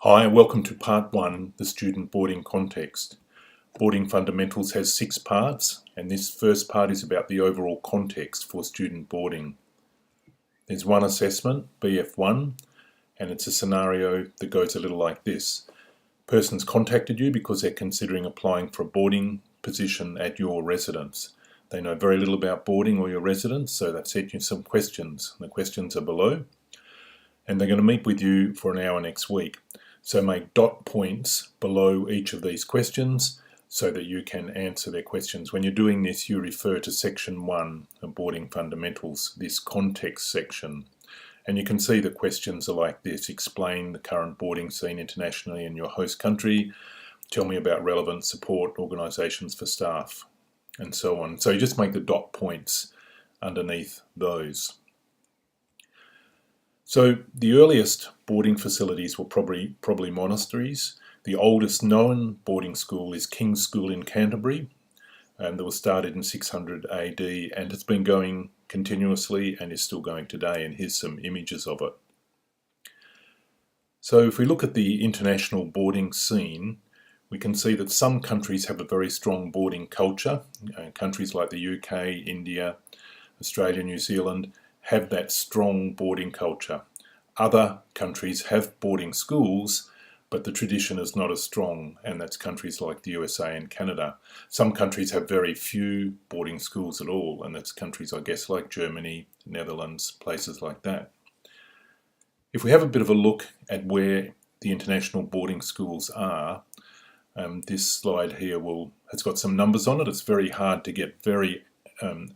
Hi, and welcome to Part 1, the Student Boarding Context. Boarding Fundamentals has 6 parts, and this first part is about the overall context for student boarding. There's one assessment, BF1, and it's a scenario that goes a little like this. Person's contacted you because they're considering applying for a boarding position at your residence. They know very little about boarding or your residence, so they've sent you some questions. The questions are below, and they're going to meet with you for an hour next week. So make dot points below each of these questions so that you can answer their questions. When you're doing this, you refer to section 1 of Boarding Fundamentals, this context section. And you can see the questions are like this: explain the current boarding scene internationally in your host country, tell me about relevant support organisations for staff, and so on. So you just make the dot points underneath those. So the earliest boarding facilities were probably monasteries. The oldest known boarding school is King's School in Canterbury, that was started in 600 AD, and it's been going continuously and is still going today, and here's some images of it. So if we look at the international boarding scene, we can see that some countries have a very strong boarding culture. Countries like the UK, India, Australia, New Zealand have that strong boarding culture. Other countries have boarding schools, but the tradition is not as strong, and that's countries like the USA and Canada. Some countries have very few boarding schools at all, and that's countries, I guess, like Germany, Netherlands, places like that. If we have a bit of a look at where the international boarding schools are, this slide here has got some numbers on it. It's very hard to get very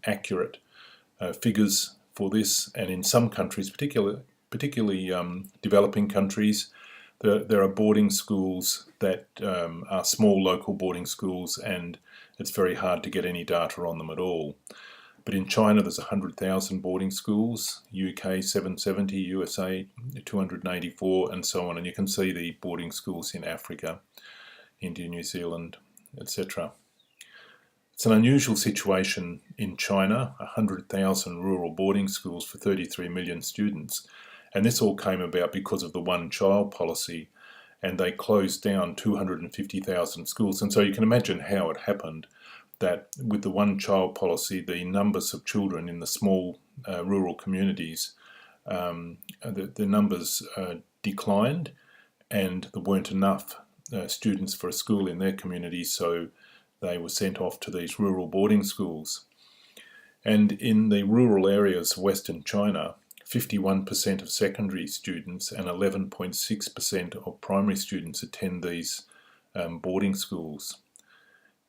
accurate figures for this, and in some countries, particularly developing countries, there are boarding schools that are small local boarding schools, and it's very hard to get any data on them at all. But in China there's 100,000 boarding schools, UK 770, USA 284, and so on, and you can see the boarding schools in Africa, India, New Zealand, etc. It's an unusual situation in China, 100,000 rural boarding schools for 33 million students. And this all came about because of the one-child policy, and they closed down 250,000 schools. And so you can imagine how it happened, that with the one-child policy, the numbers of children in the small rural communities, the numbers declined, and there weren't enough students for a school in their community, so they were sent off to these rural boarding schools. And in the rural areas of Western China, 51% of secondary students and 11.6% of primary students attend these boarding schools.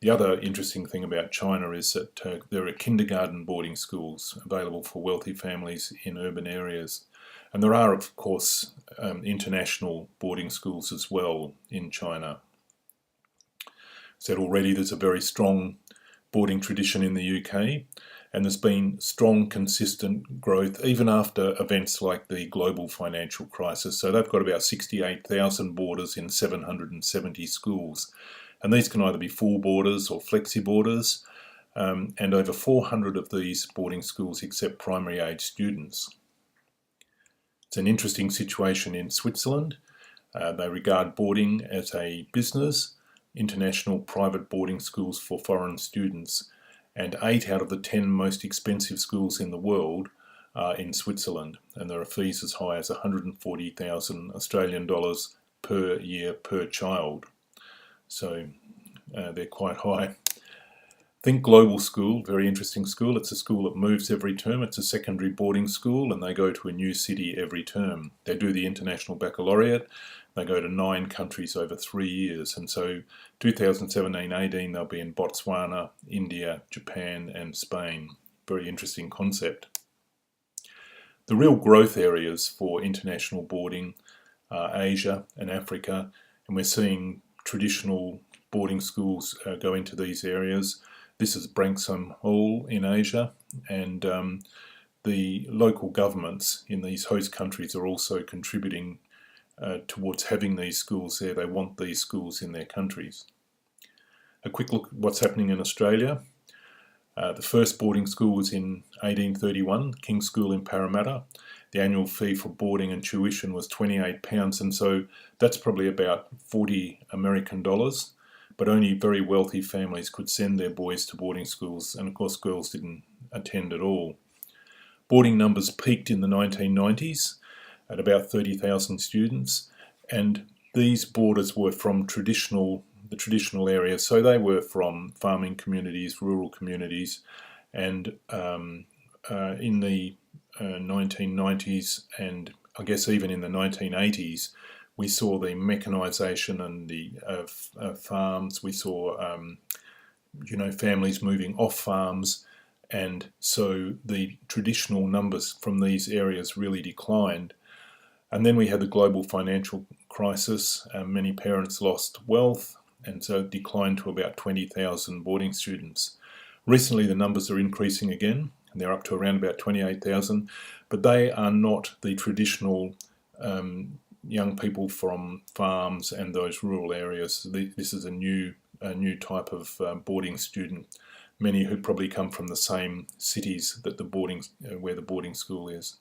The other interesting thing about China is that there are kindergarten boarding schools available for wealthy families in urban areas. And there are, of course, international boarding schools as well in China. Said already, there's a very strong boarding tradition in the UK, and there's been strong, consistent growth even after events like the global financial crisis. So they've got about 68,000 boarders in 770 schools, and these can either be full boarders or flexi boarders, and over 400 of these boarding schools accept primary age students. It's an interesting situation in Switzerland. They regard boarding as a business. International private boarding schools for foreign students, and 8 out of the 10 most expensive schools in the world are in Switzerland, and there are fees as high as 140,000 Australian dollars per year per child. So they're quite high. Think Global School, very interesting school. It's a school that moves every term. It's a secondary boarding school, and they go to a new city every term. They do the International Baccalaureate. They go to 9 countries over 3 years, and so 2017-18 they'll be in Botswana, India, Japan and Spain. Very interesting concept. The real growth areas for international boarding are Asia and Africa, and we're seeing traditional boarding schools go into these areas. This is Branksome Hall in Asia, and the local governments in these host countries are also contributing towards having these schools there. They want these schools in their countries. A quick look at what's happening in Australia. The first boarding school was in 1831, King's School in Parramatta. the annual fee for boarding and tuition was £28, and so that's probably about $40 but only very wealthy families could send their boys to boarding schools, and of course girls didn't attend at all. Boarding numbers peaked in the 1990s at about 30,000 students, and these boarders were from the traditional areas, so they were from farming communities, rural communities, and in the 1990s, and I guess even in the 1980s, we saw the mechanisation and the farms. We saw families moving off farms, and so the traditional numbers from these areas really declined. And then we had the global financial crisis. Many parents lost wealth, and so it declined to about 20,000 boarding students. Recently, the numbers are increasing again, and they're up to around about 28,000, but they are not the traditional young people from farms and those rural areas. This is a new type of boarding student, many who probably come from the same cities that where the boarding school is.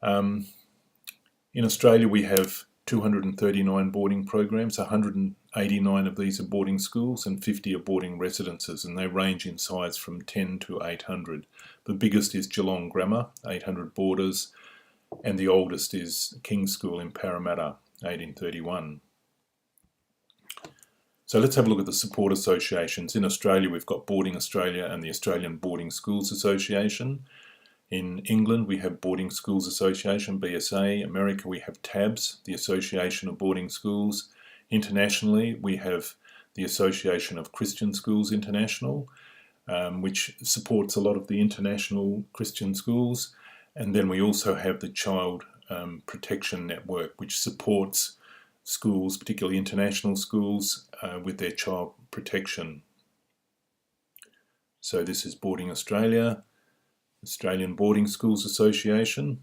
In Australia, we have 239 boarding programs. 189 of these are boarding schools and 50 are boarding residences, and they range in size from 10 to 800. The biggest is Geelong Grammar, 800 boarders, and the oldest is King's School in Parramatta, 1831. So let's have a look at the support associations. In Australia, we've got Boarding Australia and the Australian Boarding Schools Association. In England, we have Boarding Schools Association, BSA. America, we have TABS, the Association of Boarding Schools. Internationally, we have the Association of Christian Schools International, which supports a lot of the international Christian schools. And then we also have the Child Protection Network, which supports schools, particularly international schools, with their child protection. So this is Boarding Australia, Australian Boarding Schools Association,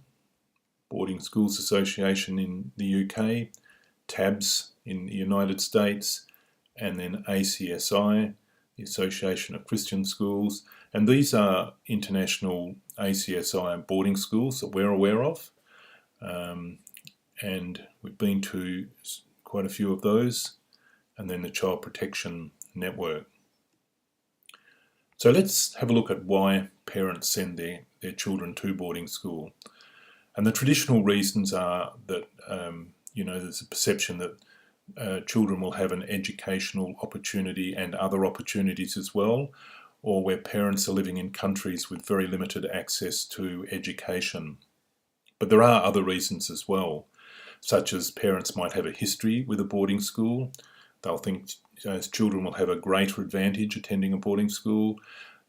Boarding Schools Association in the UK, TABS in the United States, and then ACSI, the Association of Christian Schools. And these are international ACSI boarding schools that we're aware of. And we've been to quite a few of those. And then the Child Protection Network. So let's have a look at why parents send their children to boarding school. And the traditional reasons are that, there's a perception that children will have an educational opportunity and other opportunities as well, or where parents are living in countries with very limited access to education. But there are other reasons as well, such as parents might have a history with a boarding school. They'll think children will have a greater advantage attending a boarding school.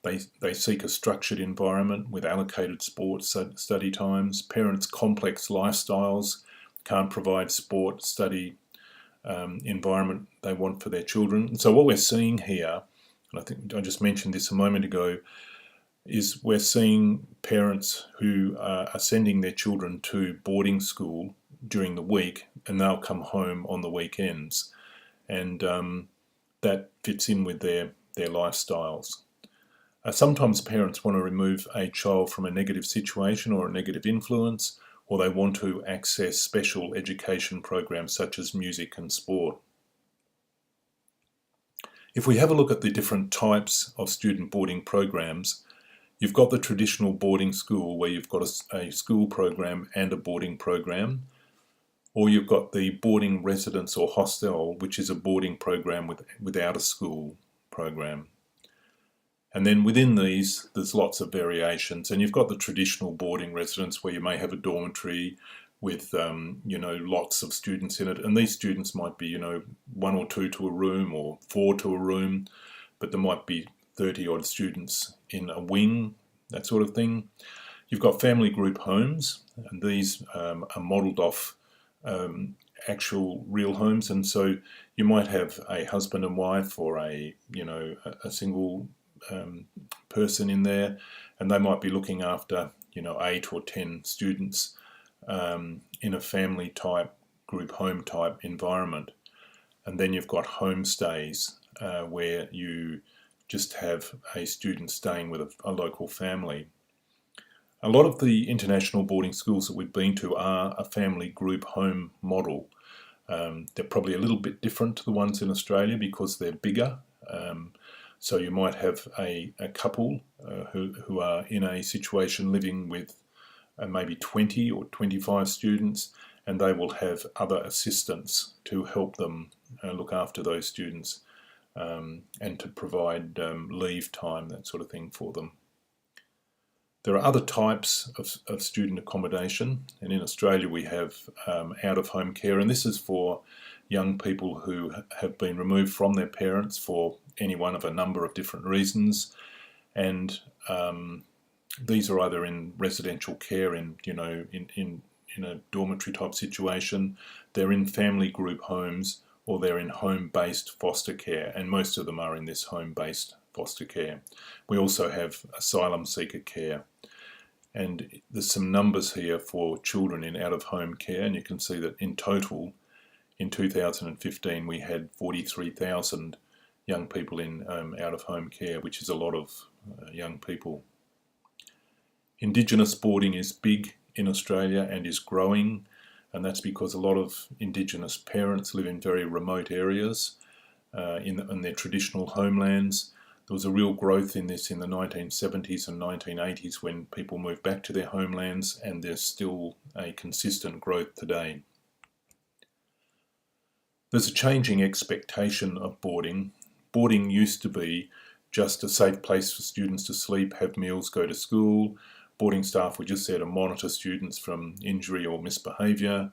They seek a structured environment with allocated sports study times. Parents' complex lifestyles can't provide sport study environment they want for their children. And so what we're seeing here, and I think I just mentioned this a moment ago, is we're seeing parents who are sending their children to boarding school during the week, and they'll come home on the weekends. And that fits in with their lifestyles. Sometimes parents want to remove a child from a negative situation or a negative influence, or they want to access special education programs such as music and sport. If we have a look at the different types of student boarding programs, you've got the traditional boarding school where you've got a school program and a boarding program, or you've got the boarding residence or hostel, which is a boarding program without a school program. And then within these, there's lots of variations. And you've got the traditional boarding residence where you may have a dormitory with, lots of students in it. And these students might be, 1 or 2 to a room or 4 to a room, but there might be 30 odd students in a wing, that sort of thing. You've got family group homes, and these are modelled off actual real homes. And so you might have a husband and wife or a single person in there, and they might be looking after 8 or 10 students in a family type group home type environment. And then you've got homestays where you just have a student staying with a local family. A lot of the international boarding schools that we've been to are a family group home model. They're probably a little bit different to the ones in Australia because they're bigger. So you might have a couple who are in a situation living with maybe 20 or 25 students, and they will have other assistants to help them look after those students and to provide leave time, that sort of thing for them. There are other types of student accommodation, and in Australia we have out-of-home care, and this is for young people who have been removed from their parents for any one of a number of different reasons, and these are either in residential care, in a dormitory type situation, they're in family group homes, or they're in home-based foster care, and most of them are in this home-based foster care. We also have asylum seeker care. And there's some numbers here for children in out-of-home care, and you can see that in total, in 2015, we had 43,000 young people in out-of-home care, which is a lot of young people. Indigenous boarding is big in Australia and is growing, and that's because a lot of Indigenous parents live in very remote areas in their traditional homelands. There was a real growth in this in the 1970s and 1980s when people moved back to their homelands, and there's still a consistent growth today. There's a changing expectation of boarding. Boarding used to be just a safe place for students to sleep, have meals, go to school. Boarding staff were just there to monitor students from injury or misbehaviour,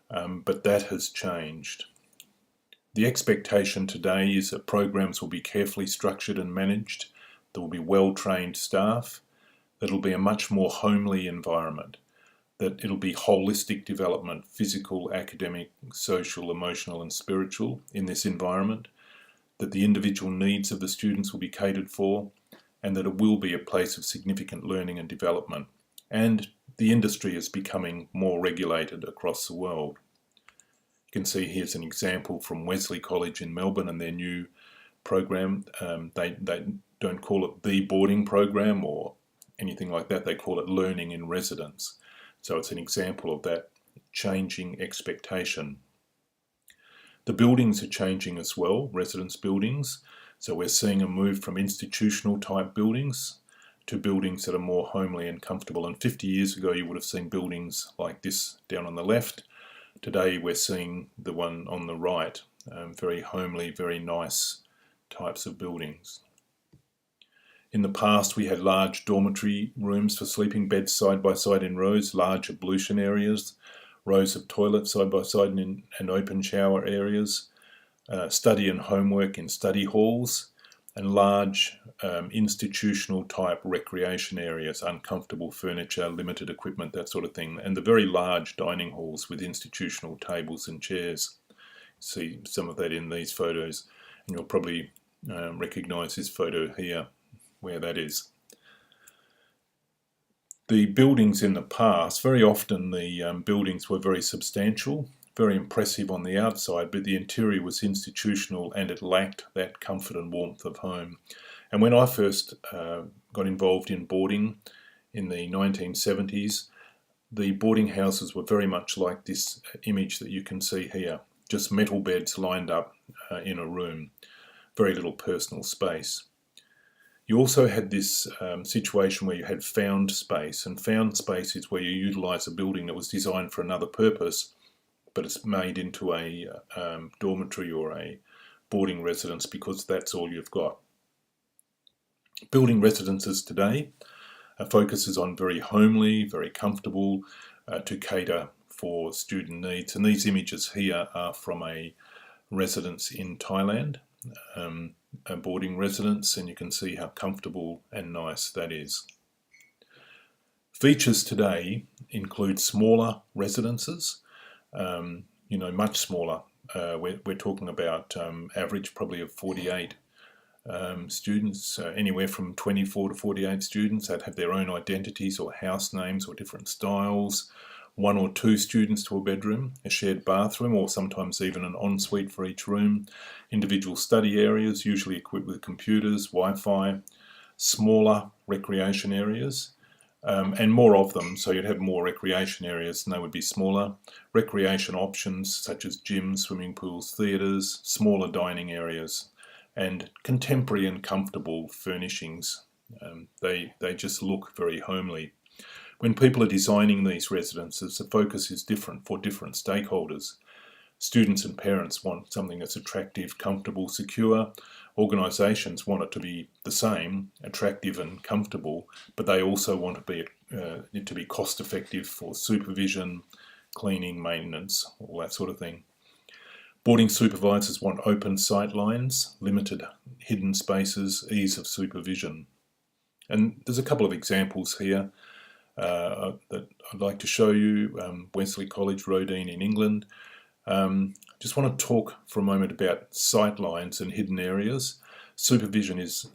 but that has changed. The expectation today is that programs will be carefully structured and managed, there will be well-trained staff, that it'll be a much more homely environment, that it'll be holistic development, physical, academic, social, emotional and spiritual in this environment, that the individual needs of the students will be catered for, and that it will be a place of significant learning and development. And the industry is becoming more regulated across the world. You can see here's an example from Wesley College in Melbourne and their new program. They don't call it the boarding program or anything like that. They call it learning in residence. So it's an example of that changing expectation. The buildings are changing as well, residence buildings. So we're seeing a move from institutional type buildings to buildings that are more homely and comfortable. And 50 years ago you would have seen buildings like this down on the left. Today we're seeing the one on the right, very homely, very nice types of buildings. In the past we had large dormitory rooms for sleeping, beds side by side in rows, large ablution areas, rows of toilets side by side and open shower areas, study and homework in study halls, and large institutional type recreation areas, uncomfortable furniture, limited equipment, that sort of thing, and the very large dining halls with institutional tables and chairs. See some of that in these photos, and you'll probably recognise this photo here, where that is. The buildings in the past, very often the buildings were very substantial, very impressive on the outside, but the interior was institutional and it lacked that comfort and warmth of home. And when I first got involved in boarding in the 1970s, the boarding houses were very much like this image that you can see here, just metal beds lined up in a room, very little personal space. You also had this situation where you had found space, and found space is where you utilise a building that was designed for another purpose, but it's made into a dormitory or a boarding residence because that's all you've got. Building residences today focuses on very homely, very comfortable, to cater for student needs. And these images here are from a residence in Thailand, a boarding residence, and you can see how comfortable and nice that is. Features today include smaller residences, much smaller. We're talking about average probably of 48 students, anywhere from 24 to 48 students that have their own identities or house names or different styles, 1 or 2 students to a bedroom, a shared bathroom or sometimes even an ensuite for each room, individual study areas usually equipped with computers, Wi-Fi, smaller recreation areas, and more of them, so you'd have more recreation areas and they would be smaller. Recreation options such as gyms, swimming pools, theatres, smaller dining areas, and contemporary and comfortable furnishings. They just look very homely. When people are designing these residences, the focus is different for different stakeholders. Students and parents want something that's attractive, comfortable, secure. Organisations want it to be the same, attractive and comfortable, but they also want it to be cost effective for supervision, cleaning, maintenance, all that sort of thing. Boarding supervisors want open sight lines, limited hidden spaces, ease of supervision. And there's a couple of examples here that I'd like to show you. Wesley College, Roedean in England. Just want to talk for a moment about sight lines and hidden areas. Supervision is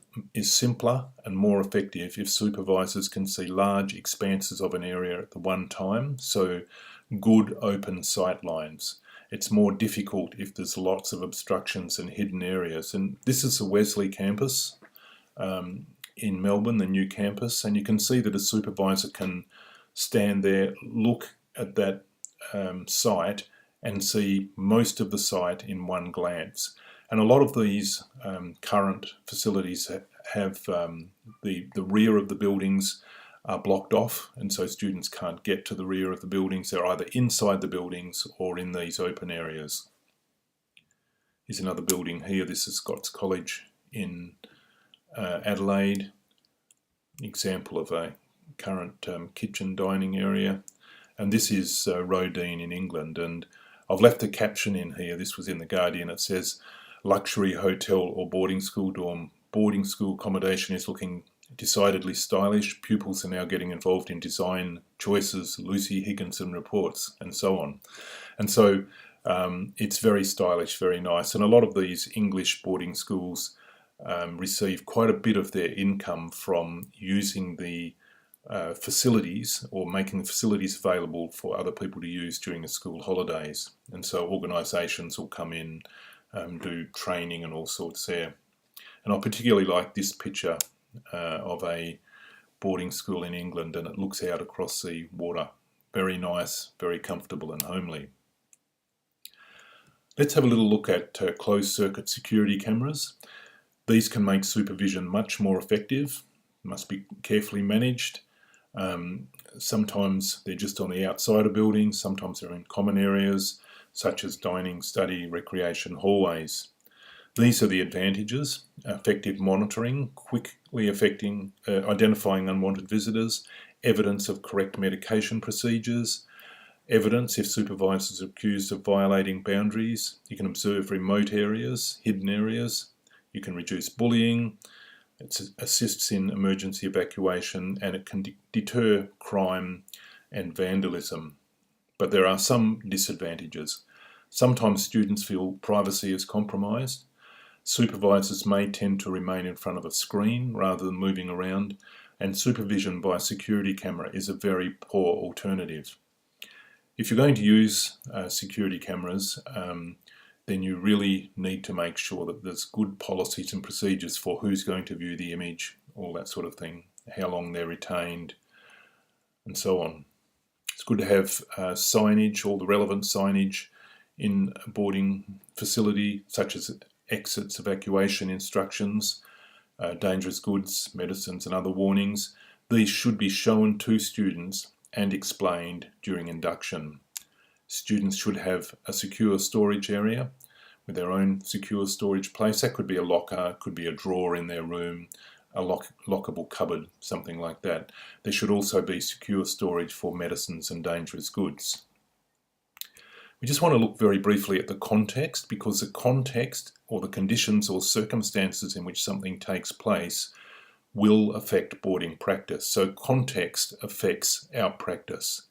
simpler and more effective if supervisors can see large expanses of an area at the one time, so good open sight lines. It's more difficult if there's lots of obstructions and hidden areas. And this is the Wesley campus in Melbourne, the new campus, and you can see that a supervisor can stand there, look at that site and see most of the site in one glance. And a lot of these current facilities have the rear of the buildings are blocked off, and so students can't get to the rear of the buildings. They're either inside the buildings or in these open areas. Here's another building here. This is Scots College in Adelaide. Example of a current kitchen dining area. And this is Roedean in England, and I've left a caption in here. This was in The Guardian. It says, luxury hotel or boarding school dorm. Boarding school accommodation is looking decidedly stylish. Pupils are now getting involved in design choices. Lucy Higginson reports, and so on. And so it's very stylish, very nice. And a lot of these English boarding schools receive quite a bit of their income from using the facilities or making the facilities available for other people to use during the school holidays. And so organisations will come in, do training and all sorts there. And I particularly like this picture of a boarding school in England, and it looks out across the water. Very nice, very comfortable and homely. Let's have a little look at closed circuit security cameras. These can make supervision much more effective, must be carefully managed. Sometimes they're just on the outside of buildings, sometimes they're in common areas such as dining, study, recreation, hallways. These are the advantages: effective monitoring, quickly identifying unwanted visitors, evidence of correct medication procedures, evidence if supervisors are accused of violating boundaries. You can observe remote areas, hidden areas. You can reduce bullying. It assists in emergency evacuation, and it can deter crime and vandalism. But there are some disadvantages. Sometimes students feel privacy is compromised. Supervisors may tend to remain in front of a screen rather than moving around, and supervision by a security camera is a very poor alternative. If you're going to use security cameras, then you really need to make sure that there's good policies and procedures for who's going to view the image, all that sort of thing, how long they're retained, and so on. It's good to have signage, all the relevant signage in a boarding facility, such as exits, evacuation instructions, dangerous goods, medicines and other warnings. These should be shown to students and explained during induction. Students should have a secure storage area with their own secure storage place. That could be a locker, could be a drawer in their room, a lockable cupboard, something like that. There should also be secure storage for medicines and dangerous goods. We just want to look very briefly at the context, because the context or the conditions or circumstances in which something takes place will affect boarding practice. So context affects our practice.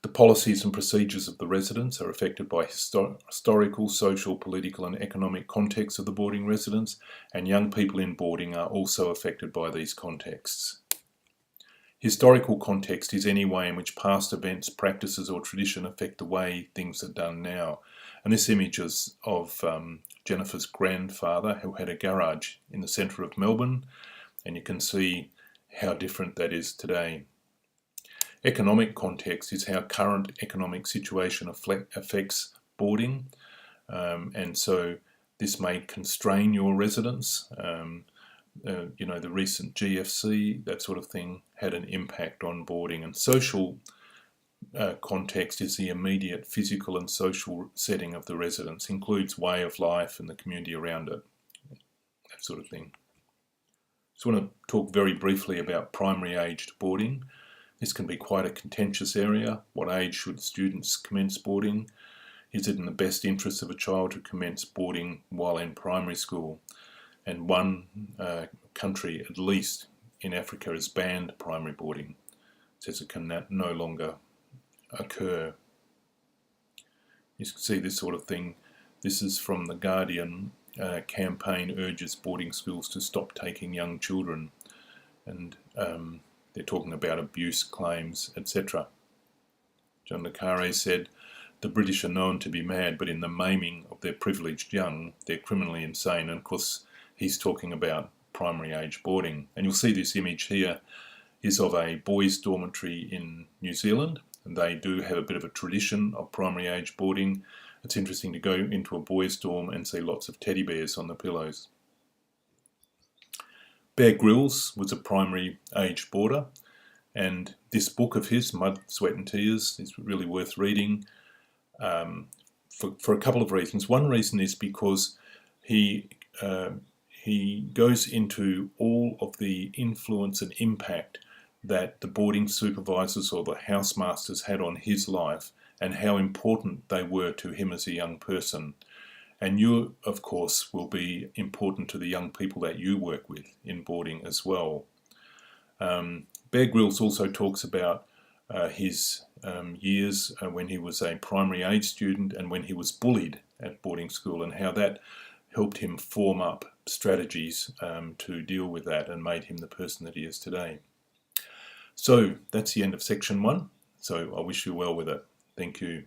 The policies and procedures of the residents are affected by historical, social, political and economic context of the boarding residents, and young people in boarding are also affected by these contexts. Historical context is any way in which past events, practices or tradition affect the way things are done now. And this image is of Jennifer's grandfather, who had a garage in the centre of Melbourne, and you can see how different that is today. Economic context is how current economic situation affects boarding, and so this may constrain your residence. The recent GFC, that sort of thing, had an impact on boarding. And social context is the immediate physical and social setting of the residence, includes way of life and the community around it, that sort of thing. So I want to talk very briefly about primary aged boarding. This can be quite a contentious area. What age should students commence boarding? Is it in the best interest of a child to commence boarding while in primary school? And one country, at least in Africa, has banned primary boarding. It says it can no longer occur. You can see this sort of thing. This is from the Guardian. Campaign urges boarding schools to stop taking young children, and they're talking about abuse claims, etc. John le Carre said, "The British are known to be mad, but in the maiming of their privileged young, they're criminally insane." And of course, he's talking about primary age boarding. And you'll see this image here is of a boys' dormitory in New Zealand, and they do have a bit of a tradition of primary age boarding. It's interesting to go into a boys' dorm and see lots of teddy bears on the pillows. Bear Grylls was a primary age boarder, and this book of his, Mud, Sweat and Tears, is really worth reading for a couple of reasons. One reason is because he goes into all of the influence and impact that the boarding supervisors or the housemasters had on his life, and how important they were to him as a young person. And you, of course, will be important to the young people that you work with in boarding as well. Bear Grylls also talks about his years when he was a primary age student and when he was bullied at boarding school, and how that helped him form up strategies to deal with that and made him the person that he is today. So that's the end of section 1. So I wish you well with it. Thank you.